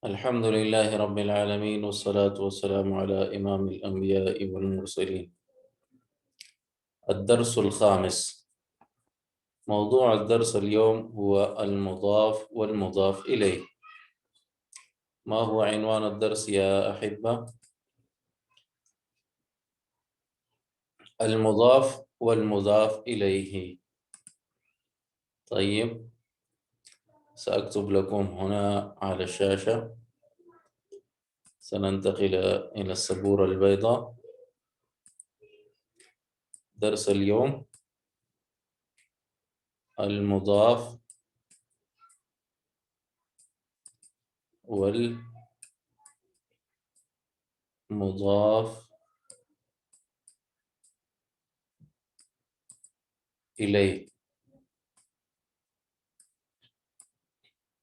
الحمد لله رب العالمين والصلاة والسلام على إمام الأنبياء والمرسلين. الدرس الخامس. موضوع الدرس اليوم هو المضاف والمضاف إليه. ما هو عنوان الدرس يا أحبة؟ المضاف والمضاف إليه. طيب، سأكتب لكم هنا على الشاشة. سننتقل إلى السبورة البيضاء. درس اليوم المضاف والمضاف إليه.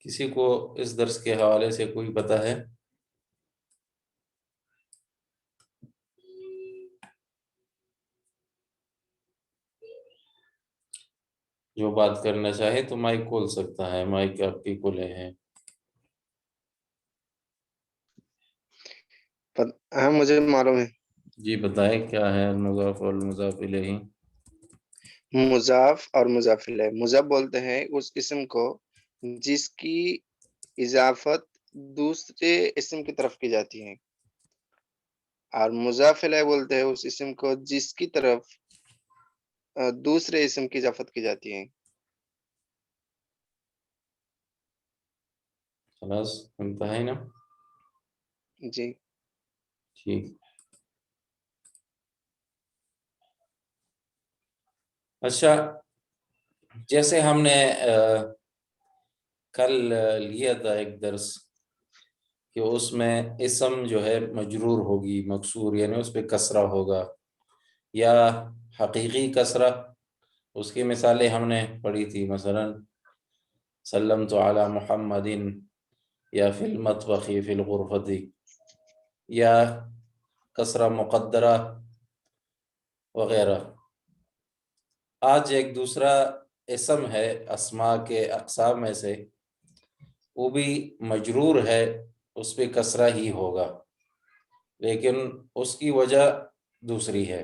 کسی کو اس درس کے حوالے سے کوئی پتہ ہے؟ جو بات کرنا چاہے تو مائک کھول سکتا ہے. مائک آپ کی کھلے ہیں. ہاں مجھے معلوم ہے. جی بتائیں کیا ہے المضاف اور المضاف الیہ؟ مضاف اور مضاف الیہ. مضاف بولتے ہیں اس اسم کو جس کی اضافت دوسرے اسم کی طرف کی جاتی ہے، اور مضاف الیہ بولتے ہیں اس اسم کو جس کی طرف دوسرے اسم کی اضافت کی جاتی ہے. خلاص انتہائی نا؟ جی ٹھیک. اچھا، جیسے ہم نے کل لیا تھا ایک درس کہ اس میں اسم جو ہے مجرور ہوگی مکسور، یعنی اس پہ کسرہ ہوگا یا حقیقی کسرہ. اس کی مثالیں ہم نے پڑھی تھی. مثلا سلمت علی محمد یا فی المطبخ فی الغرفۃ، یا کسرہ مقدرہ وغیرہ. آج ایک دوسرا اسم ہے اسماء کے اقسام میں سے، وہ بھی مجرور ہے، اس پہ کسرہ ہی ہوگا، لیکن اس کی وجہ دوسری ہے.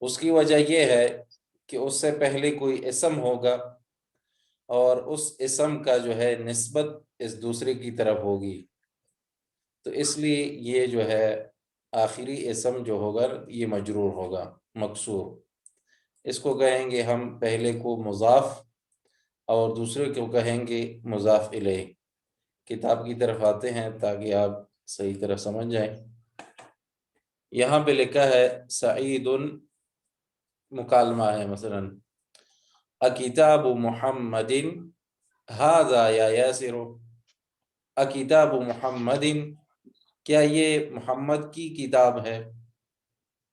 اس کی وجہ یہ ہے کہ اس سے پہلے کوئی اسم ہوگا اور اس اسم کا جو ہے نسبت اس دوسرے کی طرف ہوگی، تو اس لیے یہ جو ہے آخری اسم جو ہوگا یہ مجرور ہوگا مکسور. اس کو کہیں گے ہم پہلے کو مضاف اور دوسرے کو کہیں گے مضاف الیہ. کتاب کی طرف آتے ہیں تاکہ آپ صحیح طرح سمجھ جائیں. یہاں پہ لکھا ہے سعید، مکالمہ ہے. مثلا اکتاب محمد ھذا یا یاسر، اکتاب محمد، کیا یہ محمد کی کتاب ہے؟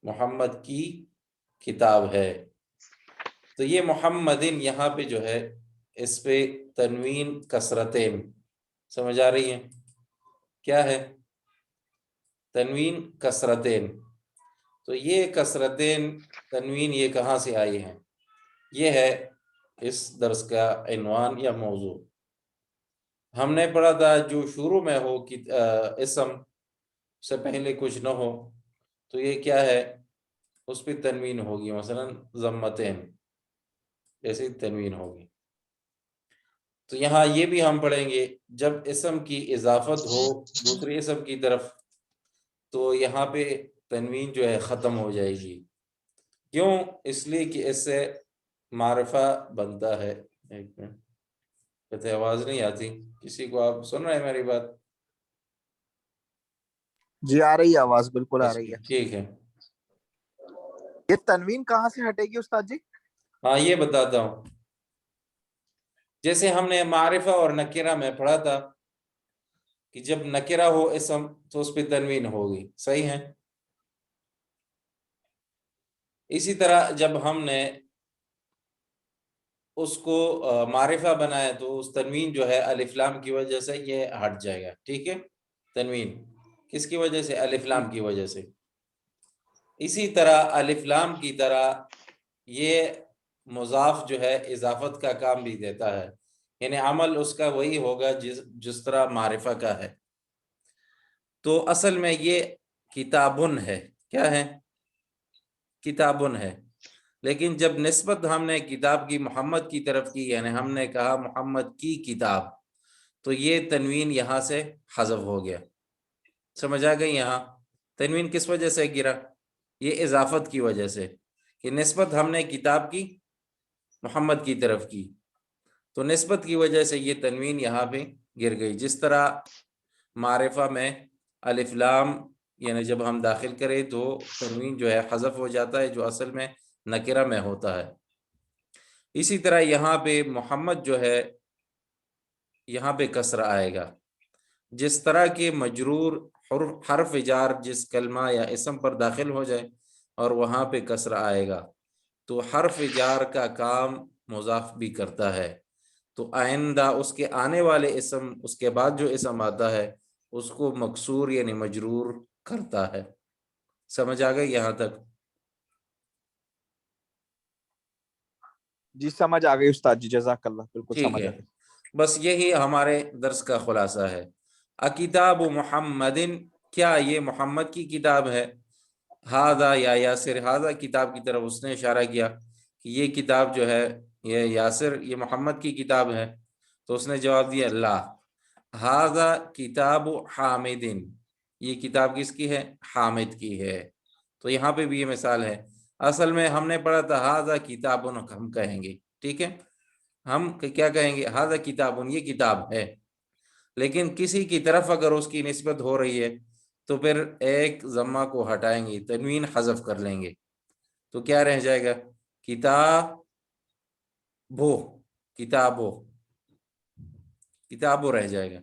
محمد کی کتاب ہے. تو یہ محمدن یہاں پہ جو ہے اس پہ تنوین کسرتین سمجھ آ رہی ہیں؟ کیا ہے؟ تنوین کسرتین. تو یہ کسرتین تنوین یہ کہاں سے آئی ہیں؟ یہ ہے اس درس کا عنوان یا موضوع. ہم نے پڑھا تھا جو شروع میں ہو کہ اسم سے پہلے کچھ نہ ہو تو یہ کیا ہے؟ اس پہ تنوین ہوگی. مثلا ضمتین جیسے تنوین ہوگی. تو یہاں یہ بھی ہم پڑھیں گے جب اسم کی اضافت ہو دوسرے اسم کی طرف تو یہاں پہ تنوین جو ہے ختم ہو جائے گی. کیوں؟ اس لیے کہ اس سے معرفہ بنتا ہے. ایک منٹ، کہتے آواز نہیں آتی کسی کو؟ آپ سن رہے ہیں میری بات؟ جی آ رہی ہے آواز، بالکل آ رہی ہے. ٹھیک ہے. یہ تنوین کہاں سے ہٹے گی استاد جی؟ ہاں یہ بتاتا ہوں. جیسے ہم نے معرفہ اور نکرہ میں پڑھا تھا کہ جب نکرہ ہو اسم تو اس پہ تنوین ہوگی. صحیح ہے؟ اسی طرح جب ہم نے اس کو معرفہ بنایا تو اس تنوین جو ہے الف لام کی وجہ سے یہ ہٹ جائے گا. ٹھیک ہے؟ تنوین کس کی وجہ سے؟ الف لام کی وجہ سے. اسی طرح الف لام کی طرح یہ مضاف جو ہے اضافت کا کام بھی دیتا ہے. یعنی عمل اس کا وہی ہوگا جس طرح معرفہ کا ہے. تو اصل میں یہ کتابن ہے. کیا ہے؟ کتابن ہے. لیکن جب نسبت ہم نے کتاب کی محمد کی طرف کی، یعنی ہم نے کہا محمد کی کتاب، تو یہ تنوین یہاں سے حذف ہو گیا. سمجھ آ گئی؟ یہاں تنوین کس وجہ سے گرا؟ یہ اضافت کی وجہ سے، کہ نسبت ہم نے کتاب کی محمد کی طرف کی، تو نسبت کی وجہ سے یہ تنوین یہاں پہ گر گئی. جس طرح معرفہ میں الف لام یعنی جب ہم داخل کریں تو تنوین جو ہے حذف ہو جاتا ہے، جو اصل میں نکرہ میں ہوتا ہے. اسی طرح یہاں پہ محمد جو ہے یہاں پہ کسرہ آئے گا. جس طرح کے مجرور حرف جار جس کلمہ یا اسم پر داخل ہو جائے اور وہاں پہ کسرہ آئے گا، تو حرف جار کا کام مضاف بھی کرتا ہے. تو آئندہ اس کے آنے والے اسم، اس کے بعد جو اسم آتا ہے اس کو مکسور یعنی مجرور کرتا ہے. سمجھ آ گئی یہاں تک؟ جی سمجھ آ گئی استاد جی، جزاک اللہ، بالکل ٹھیک سمجھ آ ہے. گئی. بس یہی ہمارے درس کا خلاصہ ہے. اکتاب محمد، کیا یہ محمد کی کتاب ہے؟ ہاذا یا یاسر، ہاذا کتاب کی طرف اس نے اشارہ کیا کہ یہ کتاب جو ہے یہ یاسر، یہ محمد کی کتاب ہے. تو اس نے جواب دیا لا، ہاذا کتاب حامد، یہ کتاب کس کی ہے؟ حامد کی ہے. تو یہاں پہ بھی یہ مثال ہے. اصل میں ہم نے پڑھا تھا ہاذا کتاب، ہم کہیں گے ٹھیک ہے، ہم کیا کہیں گے؟ ہاذا کتاب، یہ کتاب ہے. لیکن کسی کی طرف اگر اس کی نسبت ہو رہی ہے تو پھر ایک ضمہ کو ہٹائیں گے، تنوین حذف کر لیں گے، تو کیا رہ جائے گا؟ کتابو، کتابو، کتابو رہ جائے گا.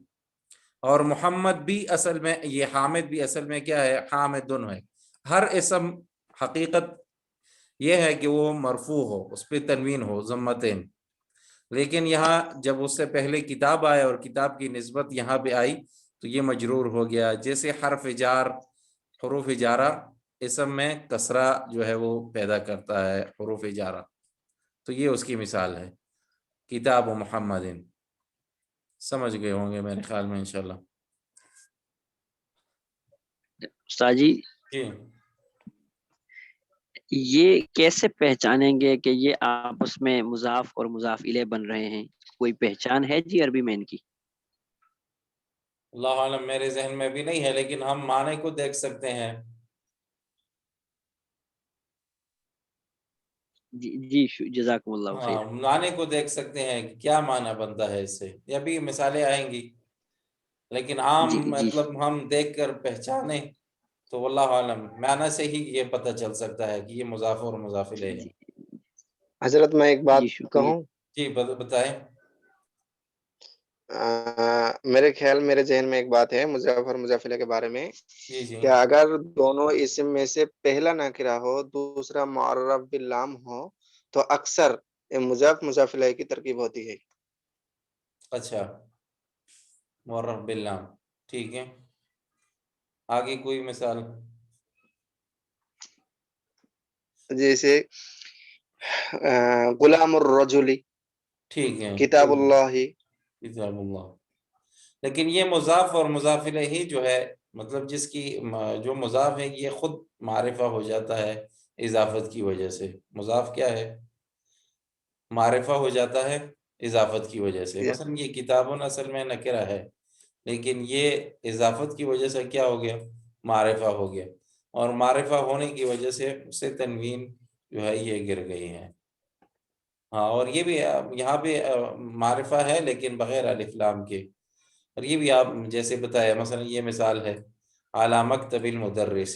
اور محمد بھی اصل میں، یہ حامد بھی اصل میں کیا ہے؟ حامدن ہے. ہر اسم حقیقت یہ ہے کہ وہ مرفوع ہو، اس پہ تنوین ہو، ضمتین. لیکن یہاں جب اس سے پہلے کتاب آئے اور کتاب کی نسبت یہاں پہ آئی تو یہ مجرور ہو گیا. جیسے حرف جار، حروف جارہ اسم میں کسرہ جو ہے وہ پیدا کرتا ہے، حروف جارہ. تو یہ اس کی مثال ہے، کتاب محمد. سمجھ گئے ہوں گے میرے خیال میں انشاءاللہ. استاد جی جی یہ کیسے پہچانیں گے کہ یہ آپس میں مضاف اور مضاف الیہ بن رہے ہیں؟ کوئی پہچان ہے جی عربی میں ان کی؟ اللہ عالم، میرے ذہن میں بھی نہیں ہے، لیکن ہم معنی کو دیکھ سکتے ہیں. جی جزاکم اللہ خیر. ہاں، معنی کو دیکھ سکتے ہیں کہ کیا معنی بنتا ہے اس سے. یہ بھی مثالیں آئیں گی، لیکن عام جی جی مطلب ہم دیکھ کر پہچانیں تو واللہ عالم معنی سے ہی یہ پتہ چل سکتا ہے کہ یہ مضاف اور مضاف الیہ ہے. حضرت میں ایک بات جی شکریہ. کہوں؟ جی بتائیں. میرے خیال، میرے ذہن میں ایک بات ہے مضاف اور مضاف الیہ کے بارے میں، جی جی کہ اگر دونوں اسم میں سے پہلا نکرہ ہو دوسرا معرف باللام ہو تو اکثر مضاف مضاف الیہ کی ترکیب ہوتی ہے. اچھا، معرف باللام، ٹھیک ہے. آگے کوئی مثال؟ جیسے غلام الرجل، ٹھیک ہے، کتاب اللہ. کتاب اللہ. لیکن یہ مضاف اور مضاف الیہ جو ہے، مطلب جس کی جو مضاف ہے یہ خود معرفہ ہو جاتا ہے اضافت کی وجہ سے. مضاف کیا ہے؟ معرفہ ہو جاتا ہے اضافت کی وجہ سے. مثلا یہ کتابن اصل میں نکرہ ہے، لیکن یہ اضافت کی وجہ سے کیا ہو گیا؟ معرفہ ہو گیا. اور معرفہ ہونے کی وجہ سے اس سے تنوین جو ہے یہ گر گئی ہے. ہاں، اور یہ بھی یہاں پہ معرفہ ہے لیکن بغیر الف لام کے. اور یہ بھی آپ جیسے بتایا، مثلا یہ مثال ہے علی مکتب المدرس،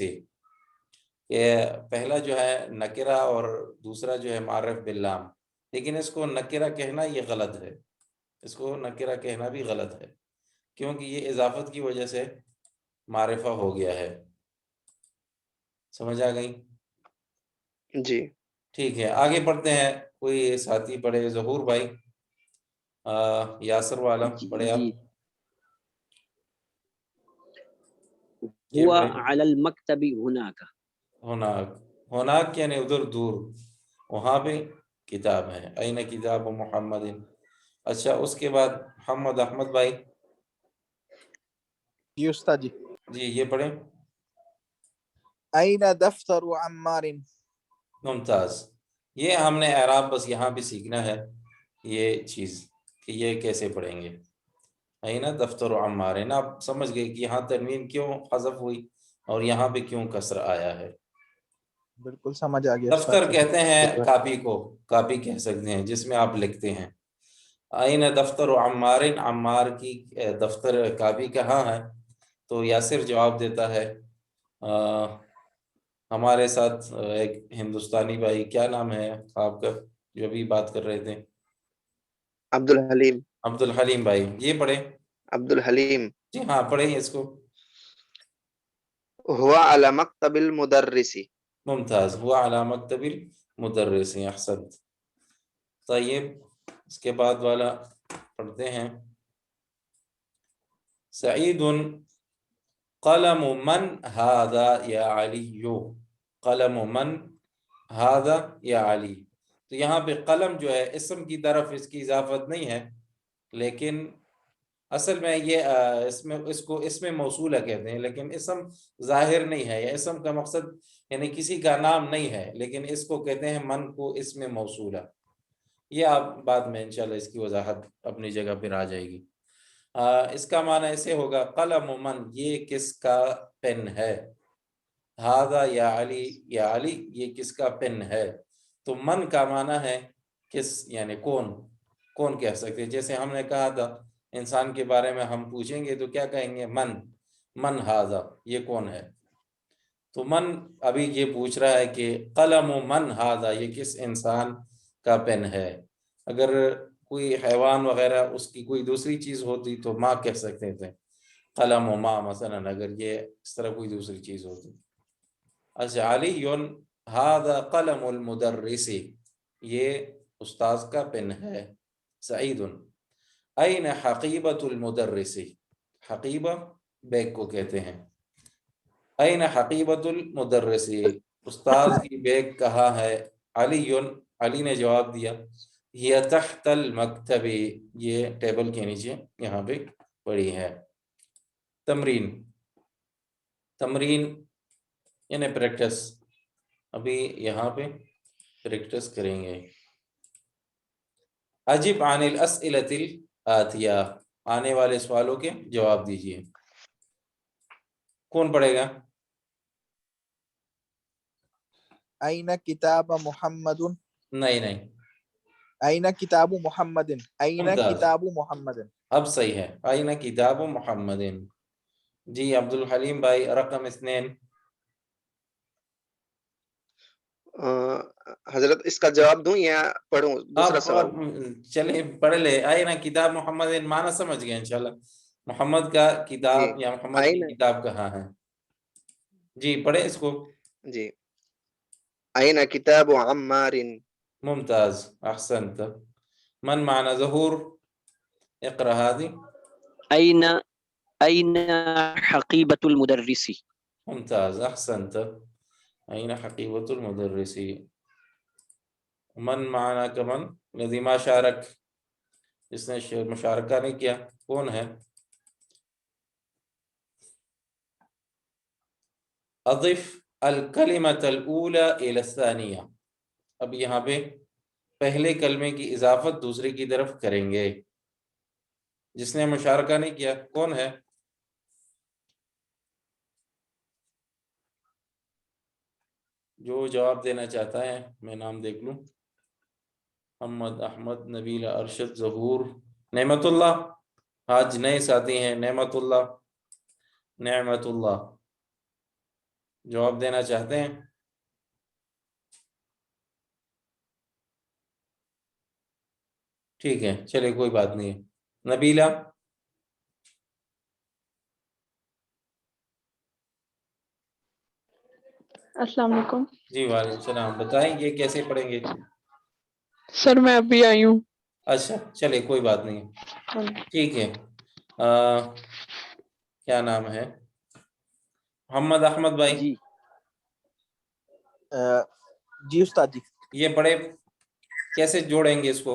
کہ پہلا جو ہے نکرہ اور دوسرا جو ہے معرف باللام، لیکن اس کو نکرہ کہنا یہ غلط ہے. اس کو نکرہ کہنا بھی غلط ہے کیونکہ یہ اضافت کی وجہ سے معرفہ ہو گیا ہے. سمجھ آ گئی؟ جی ٹھیک ہے، آگے پڑھتے ہیں. کوئی ساتھی پڑھے؟ ظہور بھائی، یاسر والا پڑھے آپ. جی جی ہوا بھائی. علی المکتب ہناک، ہناک، ہناک یعنی ادھر دور، وہاں پہ کتاب ہے. این کتاب محمد، اچھا اس کے بعد محمد احمد بھائی جی استاد جی. جی یہ پڑھیں. أين دفتر عمار؟ ممتاز. یہ ہم نے اعراب بس یہاں بھی سیکھنا ہے یہ چیز کہ یہ کیسے پڑھیں گے. این دفتر عمار، آپ سمجھ گئے کہ یہاں تنوین کیوں حذف ہوئی اور یہاں پہ کیوں کسر آیا ہے. بالکل سمجھ آ گیا استاد دفتر جی. کہتے ہیں کاپی کو، کاپی کہہ سکتے ہیں جس میں آپ لکھتے ہیں. این دفتر عمار، عمار کی دفتر کاپی کہاں ہے؟ تو یاسر جواب دیتا ہے ہمارے ساتھ ایک ہندوستانی بھائی، کیا نام ہے آپ کا جو ابھی بات کر رہے تھے؟ عبد الحلیم. عبد الحلیم بھائی یہ پڑھیں. عبد الحلیم. جی ہاں پڑھیں اس کو. هو على مكتب المدرس. ممتاز، ہوا علی مکتب المدرس. احسنت. طیب اس کے بعد والا پڑھتے ہیں. سعید قلم من هذا یا علی. قلم من هذا یا علی. تو یہاں پہ قلم جو ہے اسم کی طرف اس کی اضافت نہیں ہے، لیکن اصل میں یہ اس کو اسم موصولہ کہتے ہیں، لیکن اسم ظاہر نہیں ہے. یہ اسم کا مقصد یعنی کسی کا نام نہیں ہے، لیکن اس کو کہتے ہیں من کو اسم موصولہ. یہ آپ بعد میں انشاءاللہ اس کی وضاحت اپنی جگہ پر آ جائے گی. اس کا معنی ایسے ہوگا قلم من، یہ کس کا پن ہے. ہاذا یا علی، یا علی یہ کس کا پن ہے. تو من کا معنی ہے کس، یعنی کون کہہ سکتے. جیسے ہم نے کہا تھا انسان کے بارے میں ہم پوچھیں گے تو کیا کہیں گے؟ من ہاذا، یہ کون ہے. تو من ابھی یہ پوچھ رہا ہے کہ قلم من ہاذا، یہ کس انسان کا پن ہے. اگر کوئی حیوان وغیرہ اس کی کوئی دوسری چیز ہوتی تو ماں کہہ سکتے تھے، قلم و ماں مثلا، اگر یہ اس طرح کوئی دوسری چیز ہوتی. اچھا علی ہذا قلم المدرس، یہ استاذ کا پن ہے. سعید این حقیبۃ المدرس، حقیبہ بیگ کو کہتے ہیں. این حقیبۃ المدرس، استاذ کی بیگ کہاں ہے. علی نے جواب دیا یہ تحت المکتب، یہ ٹیبل کے نیچے یہاں پہ پڑی ہے. تمرین یعنی پریکٹس، ابھی یہاں پہ پریکٹس کریں گے. اجب عن الاسئلۃ الآتیہ، آنے والے سوالوں کے جواب دیجیے. کون پڑھے گا؟ أين كتاب محمد؟ نہیں أين كتاب محمد؟ أين ممتاز، كتاب محمد؟ اب صحیح ہے. آئینہ کتاب محمد. جی عبد الحلیم بھائی رقم 2. حضرت اس کا جواب دوں یا پڑھوں دوسرا سوال؟ آپ چلے پڑھ لے. آئینہ کتاب محمد، معنی سمجھ گئے انشاءاللہ. محمد کا کتاب یا محمد کی آئینہ، کتاب کہاں ہے. جی پڑھیں اس کو. جی أين كتاب عمار؟ ممتاز احسنت. من معنی ظہور، اقرأ هذه. أين حقيبة المدرس؟ ممتاز احسنت. أين حقيبة المدرس. من معنی کمن الذي ما شارک، جس نے مشارکہ نہیں کیا، کون ہے. اضف الکلمۃ الاولى الى الثانیہ، اب یہاں پہ پہلے کلمے کی اضافت دوسرے کی طرف کریں گے. جس نے مشارکہ نہیں کیا کون ہے. جو جواب دینا چاہتا ہے میں نام دیکھ لوں. محمد احمد، نبیل، ارشد، ظہور، نعمت اللہ. آج نئے ساتھی ہیں نعمت اللہ جواب دینا چاہتے ہیں. ٹھیک ہے چلے کوئی بات نہیں ہے. نبیلہ. السلام علیکم جی وعلیکم السلام. بتائیں یہ کیسے پڑھیں گے. سر، میں ابھی آئی ہوں. اچھا چلے کوئی بات نہیں ہے. ٹھیک ہے. کیا نام ہے محمد احمد بھائی. جی جی استاد جی. یہ پڑھے کیسے جوڑیں گے اس کو.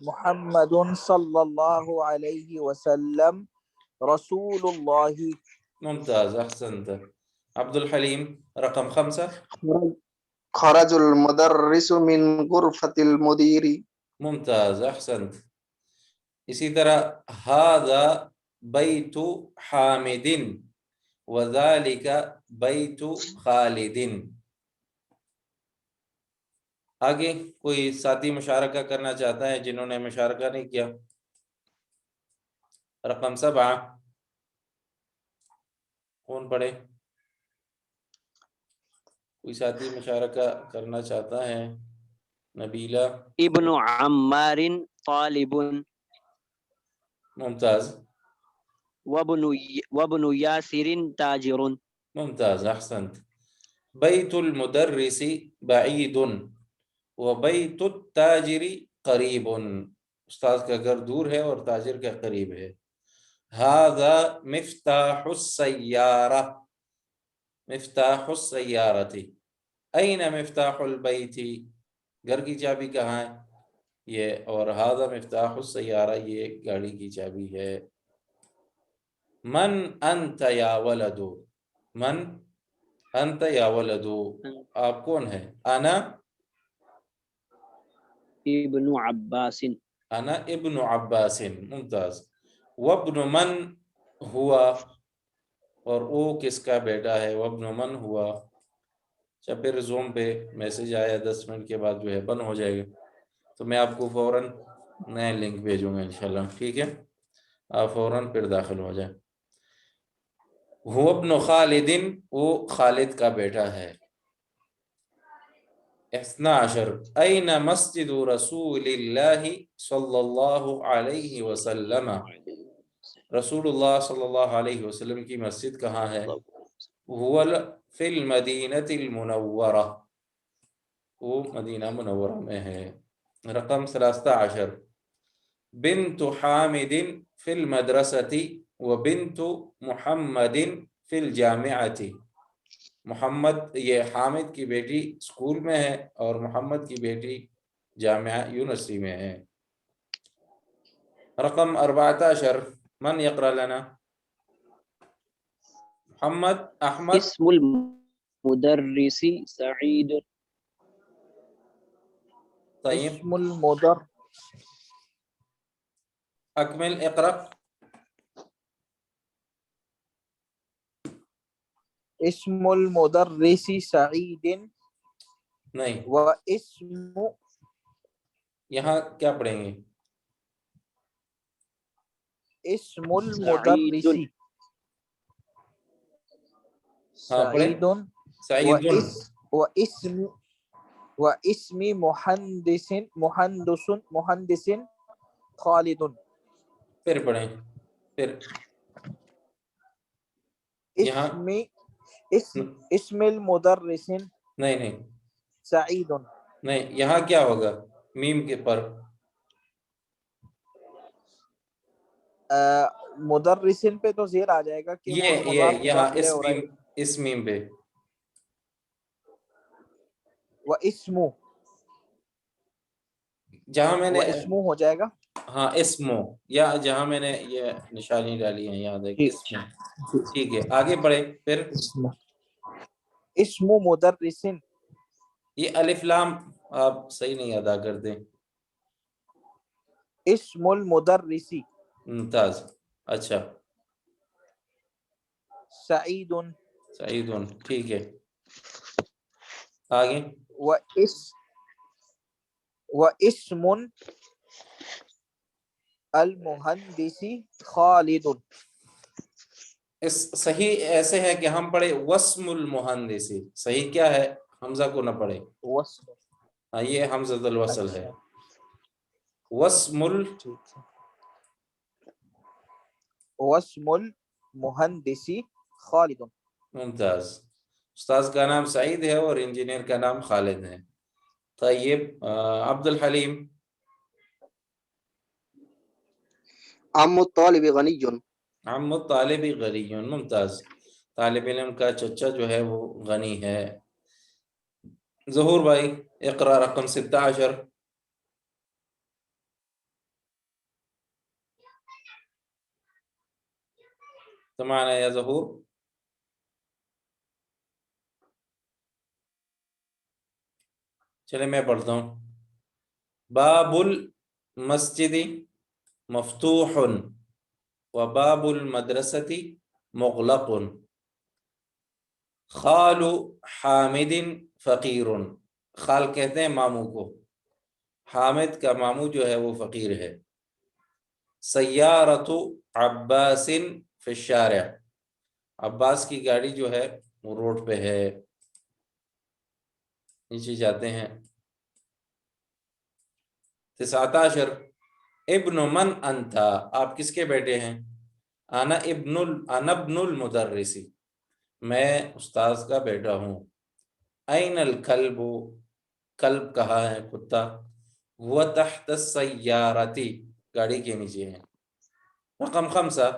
محمد صلی اللہ علیہ وسلم رسول اللہ. ممتاز احسنت. عبد الحلیم رقم 5. خرج المدرس من غرفة المدير. ممتاز احسنت. اسی طرح هذا بیت حامد وذلك بیت خالد. آگے کوئی ساتھی مشارکہ کرنا چاہتا ہے جنہوں نے مشارکہ نہیں کیا؟ رقم 7 کون پڑھے؟ کوئی ساتھی مشارکہ کرنا چاہتا ہے؟ نبیلہ. ابن عمار طالب ممتاز. وابن یاسر تاجر. ممتاز احسنت. بیت المدرس بعید وبیت التاجر قریب. استاد کا گھر دور ہے اور تاجر کا قریب ہے. هذا مفتاح السیارہ. مفتاح السیارۃ. این مفتاح البیت. گھر کی چابی کہاں ہے؟ یہ. اور هذا مفتاح السیارہ یہ گاڑی کی چابی ہے. من انت یا ولد. من انت یا ولد. آپ کون ہے؟ انا ابن عباس. انا ابن عباس. ممتاز. وابن من ہوا. اور او کس کا بیٹا ہے؟ وابن من ہوا. جب پھر زوم پہ میسج آیا 10 منٹ کے بعد جو ہے بند ہو جائے گا تو میں آپ کو فوراً نئے لنک بھیجوں گا انشاءاللہ. ٹھیک ہے، آپ فوراً پھر داخل ہو جائیں. هو ابن خالد. وہ خالد کا بیٹا ہے. 12 این مسجد رسول اللہ صلی اللہ علیہ وسلم. رسول اللہ صلی اللہ علیہ وسلم کی مسجد کہاں ہے؟ هو فی المدینہ المنورہ. وہ مدینہ منورہ میں ہے. رقم 13 بنت حامد فی المدرسۃ وبنت محمد فی الجامعۃ. محمد یہ حامد کی بیٹی اسکول میں ہے اور محمد کی بیٹی جامعہ یونیورسٹی میں ہے. رقم 14 من یقرأ لنا؟ محمد احمد. اسم المدرس سعید. طيب اسم المدر اکمل اقرأ. اسم المدرس سعید نہیں، و اسم یہاں کیا پڑھیں گے؟ اسم المدرس ہاں پڑھیں. سعید سعید. و اسم مہندس خالد. پھر پڑھیں. پھر یہاں اسم المدرس نہیں سعید. نہیں، یہاں کیا ہوگا؟ میم کے پر مدرسن پہ تو زیر آ جائے گا کہ وہ یہ مضاف یہاں مضاف الیہ ہو رہا ہے. اس میم پہ و اسمو جہاں میں نے ہو جائے گا. ہاں اسمو، یا جہاں میں نے یہ نشانی ڈالی ہے یاد ہے اسمو. ٹھیک ہے، آگے بڑھے. پھر اسم مدرسن. یہ الف لام آپ صحیح نہیں ادا کرتے. اسم المدرسی ممتاز. اچھا سعید سعید. ٹھیک ہے، آگے. و اسم المہندسی خالد. اس صحیح ایسے ہے کہ ہم پڑھے وسم المہندسی. صحیح کیا ہے؟ حمزہ کو نہ پڑھے. ہاں یہ حمزۃ الوصل ہے. وسم واسم المہندسی خالد. ممتاز. استاذ کا نام سعید ہے اور انجینئر کا نام خالد ہے. طیب عبد الحلیم. عم الطالب غنی. عم الطالب غنی. ممتاز. طالب علم کا چچا جو ہے وہ غنی ہے. ظہور بھائی اقرا رقم 16. تو معنی یا ظہور؟ چلے میں پڑھتا ہوں. باب المسجد مفتوح وباب المدرسة مغلق. خال حامد فقیر. خال کہتے ہیں ماموں کو، حامد کا ماموں جو ہے وہ فقیر ہے. سیارت عباس فی الشارع. عباس کی گاڑی جو ہے وہ روڈ پہ ہے. نیچے جاتے ہیں. 19 ابن من انتا. آپ کس کے بیٹے ہیں؟ انا ابن المدرس. میں استاذ کا بیٹا ہوں. این الکلب. کلب کہاں ہے؟ کتا. وہ تحت السیارتی. گاڑی کے نیچے ہے. رقم 5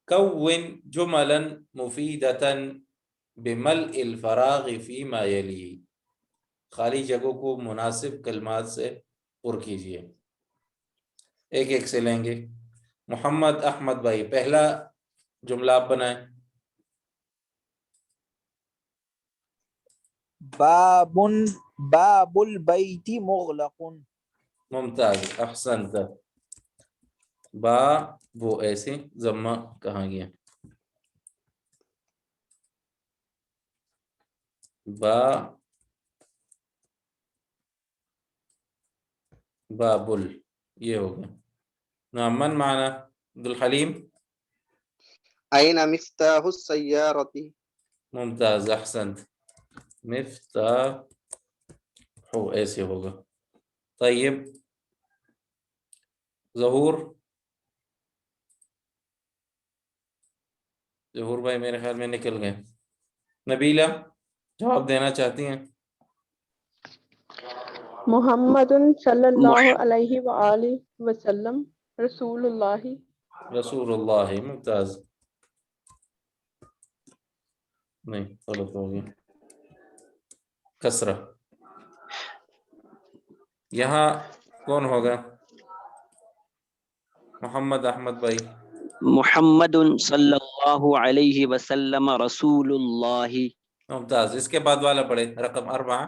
کون جملا مفیدتا بملء الفراغ فیما یلی. خالی جگہوں کو مناسب کلمات سے پر کیجئے. ایک ایک سے لیں گے. محمد احمد بھائی پہلا جملہ آپ بنائیں. باب البیت مغلق. ممتاز، احسنت. با وہ ایسے ضمہ کہاں گیا؟ با بابل یہ ہو گیا. نعم. من معنی عبد الحلیم؟ أين مفتاح السيارة؟ ممتاز، احسنت. مفتاح ہو ایسے ہوگا. طیب ظہور. ظہور بھائی میرے خیال میں نکل گئے. نبیلہ جواب دینا چاہتی ہیں؟ محمد صلی اللہ علیہ وآلہ وسلم رسول اللہ. رسول اللہ. ممتاز. نہیں غلط ہو گیا. کسرہ. یہاں کون ہوگا؟ محمد احمد بھائی. محمد صلی اللہ علیہ وسلم رسول اللہ. ممتاز. اس کے بعد والا پڑھے. رقم 4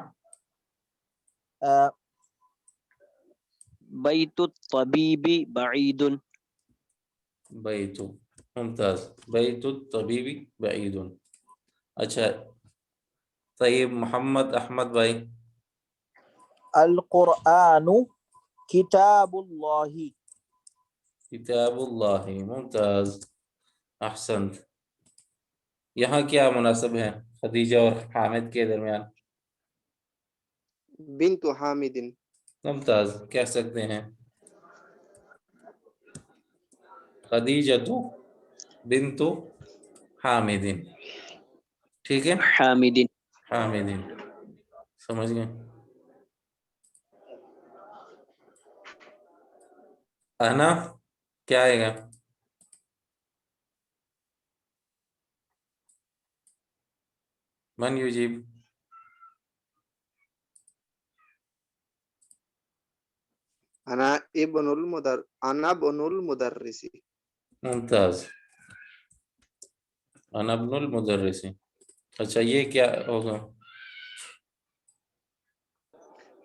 بیت الطبیب بعید. بیت. ممتاز. بیت الطبیب بعید. اچھا طیب محمد احمد بھائی. القرآن کتاب اللہ. کتاب اللہ. ممتاز، احسنت. یہاں کیا مناسب ہے خدیجہ اور حامد کے درمیان؟ بنت حامد. ممتاز. کہہ سکتے ہیں خدیجہ بنت حامد. ٹھیک ہے. حامد. حامد. سمجھ گئے. انا کیا آئے گا؟ من یجیب؟ أنا ابن المدرس. ممتاز. انا ابن المدرس. اچھا یہ کیا ہوگا؟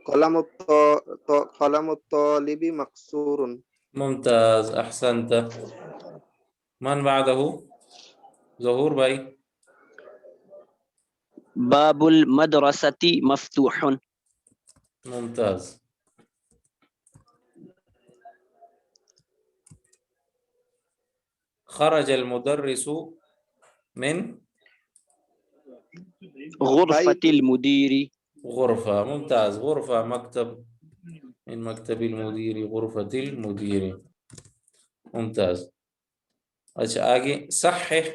قلم الطالب مكسور. ممتاز، احسنت. من بعده؟ ظہور بھائی. باب المدرسة مفتوح. ممتاز. خرج المدرس من غرفة المدير. غرفة. ممتاز. غرفة مكتب، من مكتب المدير غرفة المدير. ممتاز. اچھا آگے صحح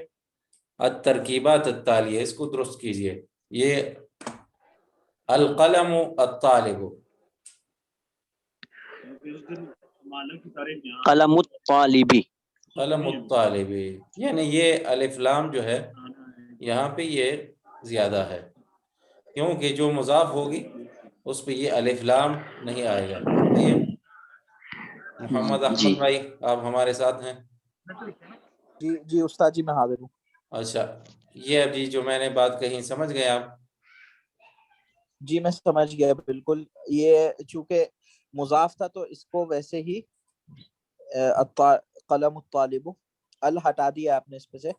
الترکیبات التالیہ. اس کو درست کیجئے. یہ القلم الطالب. قلم الطالب. قلم الطالب. یعنی یہ الف لام جو ہے یہاں پہ یہ زیادہ ہے، کیونکہ جو مضاف ہوگی اس پہ یہ الف لام نہیں آئے گا. محمد جی احمد بھائی آپ ہمارے ساتھ ہیں؟ جی جی استاد جی میں حاضر ہوں. اچھا یہ ابھی جو میں نے بات کہی سمجھ گئے آپ؟ جی میں سمجھ گیا بالکل. یہ چونکہ مضاف تھا تو اس کو ویسے ہی قلم الطالب ال ہٹا دیا آپ نے اس پہ سے,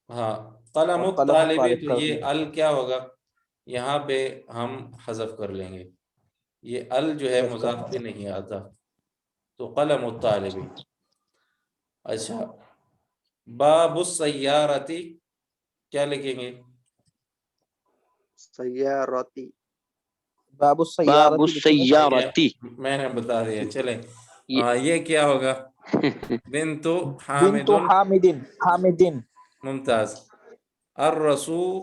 ہاں قلم اور قلم الطالب الطالب تو کر یہ دیا. ال کیا ہوگا یہاں پہ ہم حذف کر لیں گے, یہ ال جو ہے حذف کر مضاف پہ نہیں آتا تو قلم الطالب. اچھا باب السیارتی کیا لکھیں گے؟ سیارتی. باب باب السیارتی لکھیں گے. السیارتی میں نے بتا دیا چلیں. یہ یہ کیا ہوگا؟ بنت حامد. بنت حامد حامدین. ممتاز. الرسول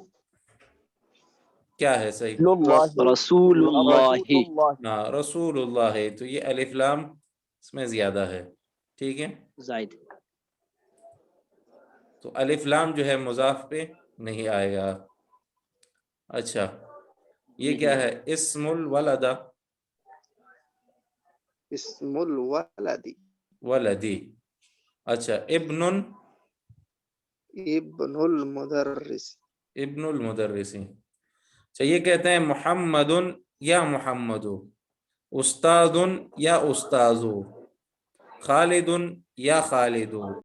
کیا ہے صحیح؟ اللہ رسول اللہ رسول اللہ. ہاں رسول اللہ ہے تو یہ الف لام اس میں زیادہ ہے, ٹھیک ہے, زائد. تو الف لام جو ہے مضاف پہ نہیں آئے گا. اچھا یہ نہیں کیا ہے؟ اسم الولد اسم الولدی. ولدی. اچھا ابن ابن المدرس. ابن المدرسی. اچھا یہ کہتے ہیں محمد یا محمد, استاد یا استاذ, خالد یا خالد,